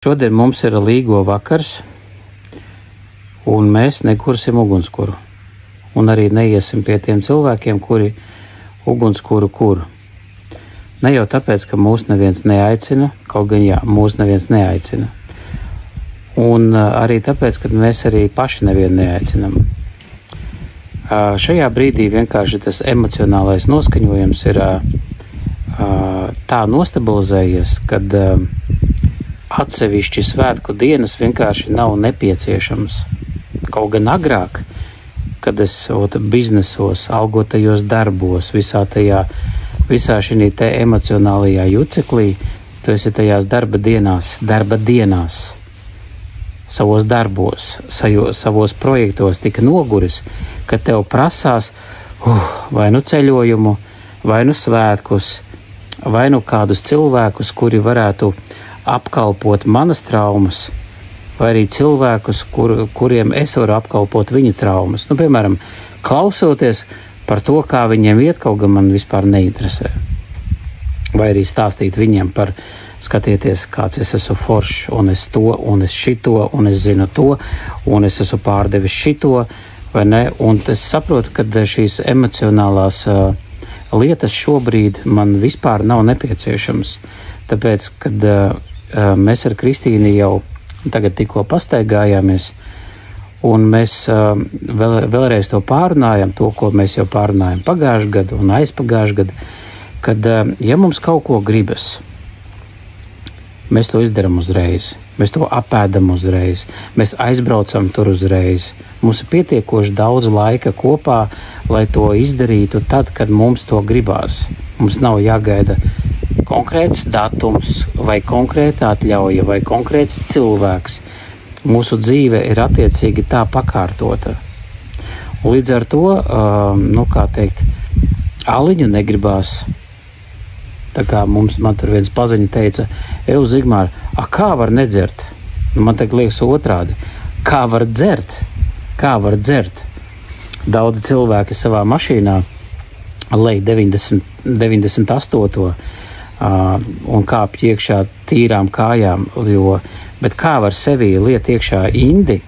Šodien mums ir līgo vakars, un mēs nekursim ugunskura. Un arī neiesim pie tiem cilvēkiem, kuri ugunskura kur. Ne jau tāpēc, ka mūs neviens neaicina, kaut gan jā, mūs neviens neaicina. Un arī tāpēc, ka mēs arī paši nevienu neaicinam. Šajā brīdī vienkārši tas emocionālais noskaņojums ir tā nostabilizējies, kad atsevišķi svētku dienas vienkārši nav nepieciešams. Kaut gan agrāk, kad es biznesos, algotajos darbos, visā šī te emocionālajā juceklī, tu esi tajās darba dienās, savos darbos, savos projektos tika noguris, ka tev prasās vai nu ceļojumu, vai nu svētkus, vai nu kādus cilvēkus, kuri varētu apkalpot manas traumas, vai arī cilvēkus, kuriem es varu apkalpot viņu traumas. Nu, piemēram, klausoties par to, kā viņiem iet, kaut gan man vispār neinteresē. Vai arī stāstīt viņiem par, skatieties, kāds es esmu foršs, un es to, un es šito, un es zinu to, un es esmu pārdevis šito, vai ne? Un es saprotu, ka šīs emocionālās lietas šobrīd man vispār nav nepieciešamas. Tāpēc, kad mēs ar Kristīni jau tagad tikko pastaigājāmies, un mēs vēlreiz to pārunājam, to, ko mēs jau pārunājam pagājušajā gadu un aizpagājušajā gadu, kad, ja mums kaut ko gribas, mēs to izdaram uzreiz, mēs to apēdam uzreiz, mēs aizbraucam tur uzreiz. Mums ir pietiekoši daudz laika kopā, lai to izdarītu tad, kad mums to gribās. Mums nav jāgaida konkrēts datums, vai konkrēta atļauja, vai konkrēts cilvēks. Mūsu dzīve ir attiecīgi tā pakārtota. Un līdz ar to, aliņu negribās. Tā kā man tur viens paziņa teica, Zigmār, kā var nedzert? Man tagad liekas otrādi. Kā var dzert? Kā var dzert? Daudzi cilvēki savā mašīnā lej 98. Un kāpj iekšā tīrām kājām, bet kā var sevī liet iekšā indi,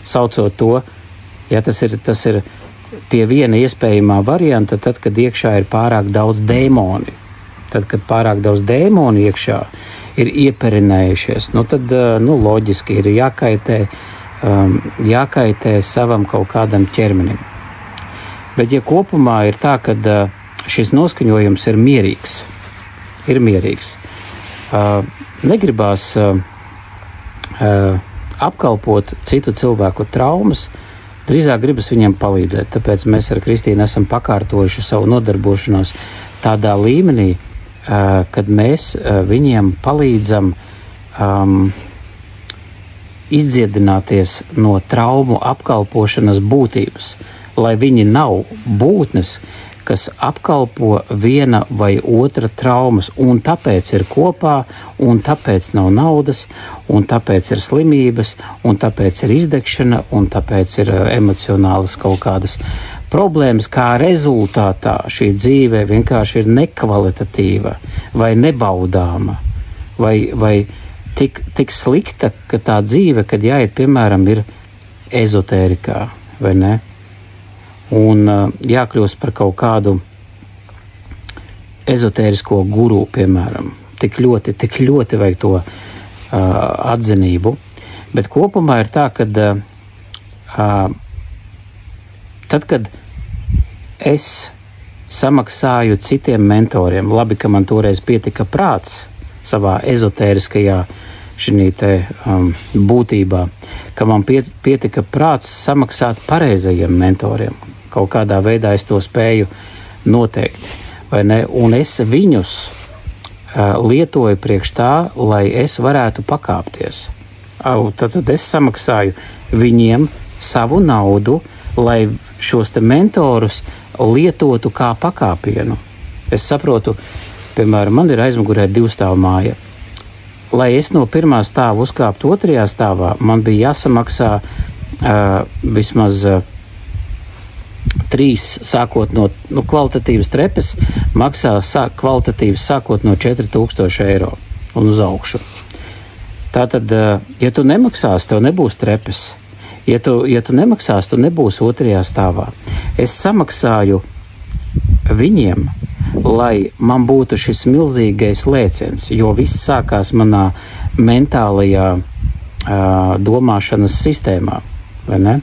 saucot to, ja tas ir pie viena iespējamā varianta, tad, kad iekšā ir pārāk daudz dēmoni. Tad, kad pārāk daudz dēmoni iekšā ir ieperinējušies, tad loģiski ir jākaitē savam kaut kādam ķermenim. Bet ja kopumā ir tā, ka šis noskaņojums ir mierīgs, negribās apkalpot citu cilvēku traumas, drīzāk gribas viņiem palīdzēt. Tāpēc mēs ar Kristīnu esam pakārtojuši savu nodarbošanos tādā līmenī, kad mēs viņiem palīdzam izdziedināties no traumu apkalpošanas būtības, lai viņi nav būtnes, kas apkalpo viena vai otra traumas, un tāpēc ir kopā, un tāpēc nav naudas, un tāpēc ir slimības, un tāpēc ir izdegšana, un tāpēc ir emocionālas kaut kādas problēmas, kā rezultātā šī dzīve vienkārši ir nekvalitatīva vai nebaudāma, vai tik slikta, ka tā dzīve, kad jāiet, piemēram, ir ezotērikā, vai ne? Un jākļūst par kaut kādu ezotērisko guru, piemēram. Tik ļoti vajag to atzinību. Bet kopumā ir tā, ka tad, kad es samaksāju citiem mentoriem, labi, ka man toreiz pietika prāts savā ezotēriskajā būtībā, ka man pietika prāts samaksāt pareizajiem mentoriem. Kaut kādā veidā es to spēju noteikt, vai ne? Un es viņus lietoju priekš tā, lai es varētu pakāpties. Tad es samaksāju viņiem savu naudu, lai šos te mentorus lietotu kā pakāpienu. Es saprotu, piemēram, man ir aizmugurē 2-stāvu māja. Lai es no 1. stāva uzkāptu 2. stāvā, man bija jāsamaksā vismaz 3, sākot no kvalitatīvas trepes, maksā kvalitatīvas sākot no 4000 eiro un uz augšu. Tātad, ja tu nemaksās, tev nebūs trepes. Ja tu nemaksās, tu nebūsi otrajā stāvā. Es samaksāju viņiem, lai man būtu šis milzīgais lēciens, jo viss sākās manā mentālajā domāšanas sistēmā, vai ne?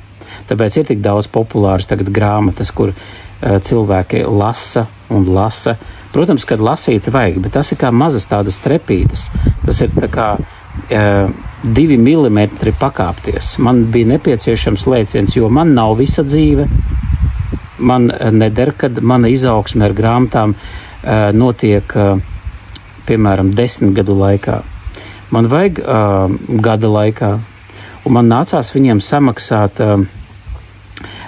Tāpēc ir tik daudz populāras tagad grāmatas, kur cilvēki lasa un lasa. Protams, kad lasīt vajag, bet tas ir kā mazas tādas trepītes. Tas ir tā kā 2 milimetri pakāpties. Man bija nepieciešams lēciens, jo man nav visa dzīve. Man neder, kad mana izaugsme ar grāmatām notiek, piemēram, 10 gadu laikā. Man vajag gada laikā, un man nācās viņiem samaksāt,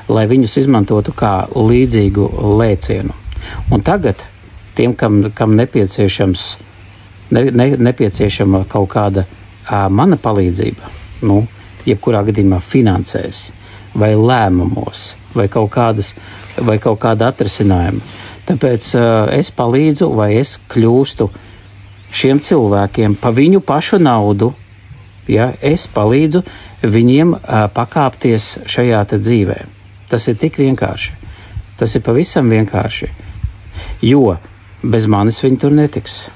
lai viņus izmantotu kā līdzīgu lēcienu. Un tagad tiem, kam nepieciešama kaut kāda mana palīdzība, jebkurā gadījumā finansēs vai lēmumos, vai kaut kāda atrisinājuma. Tāpēc es palīdzu vai es kļūstu šiem cilvēkiem pa viņu pašu naudu, ja, es palīdzu viņiem pakāpties šajā te dzīvē. Tas ir tik vienkārši. Tas ir pavisam vienkārši. Jo bez manis viņi tur netiks.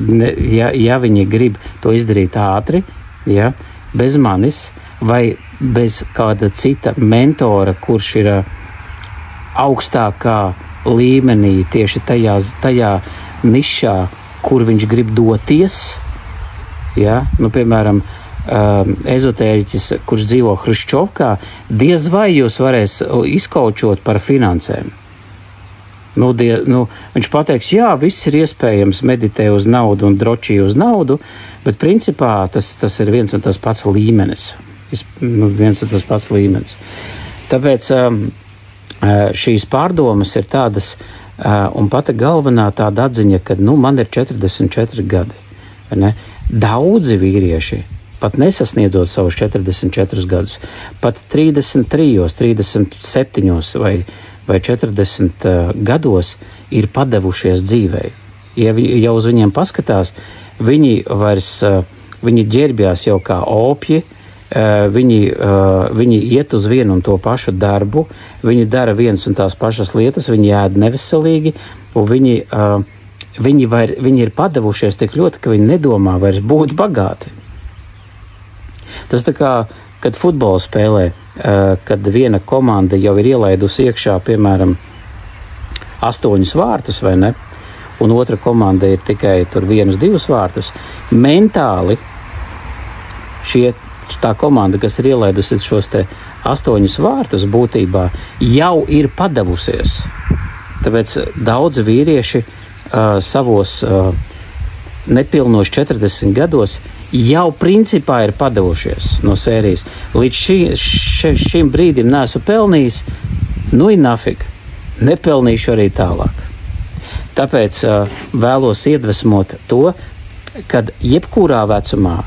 Ja viņi grib to izdarīt ātri, ja, bez manis vai bez kāda cita mentora, kurš ir augstākā līmenī tieši tajā nišā, kur viņš grib doties, ja, piemēram, ezotēriķis, kurš dzīvo Hruščovkā, diez vai jūs varēs izkaučot par finansēm. Viņš pateiks, jā, viss ir iespējams, meditē uz naudu un dročī uz naudu, bet principā tas ir viens un tas pats līmenis. Tāpēc šīs pārdomas ir tādas, un pati galvenā tāda atziņa, ka man ir 44 gadi. Ne? Daudzi vīrieši, pat nesasniedzot savus 44 gadus, pat 33, 37 vai 40 gados ir padevušies dzīvei. Ja uz viņiem paskatās, viņi ģērbjās jau kā opji, viņi iet uz vienu un to pašu darbu, viņi dara vienas un tās pašas lietas, viņi ēd neveselīgi, un viņi ir padevušies tik ļoti, ka viņi nedomā vairs būt bagāti. Tas tā kā, kad futbolu spēlē, kad viena komanda jau ir ielaidusi iekšā, piemēram, 8 vārtus, vai ne, un otra komanda ir tikai tur 1-2 vārtus, mentāli tā komanda, kas ir ielaidusi šos te 8 vārtus, būtībā jau ir padavusies. Tāpēc daudzi vīrieši savos nepilnos 40 gados jau principā ir padavušies no sērijas. Līdz šim brīdim neesmu pelnījis, nafig, nepelnīšu arī tālāk. Tāpēc vēlos iedvesmot to, kad jebkurā vecumā,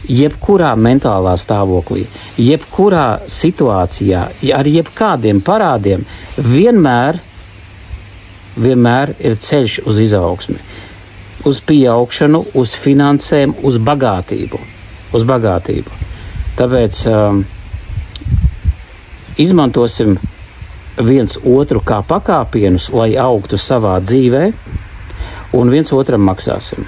jebkurā mentālā stāvoklī, jebkurā situācijā, ar jebkādiem parādiem, vienmēr ir ceļš uz izaugsmi, uz pieaugšanu, uz finansēm, uz bagātību. Tāpēc izmantosim viens otru kā pakāpienus, lai augtu savā dzīvē, un viens otram maksāsim.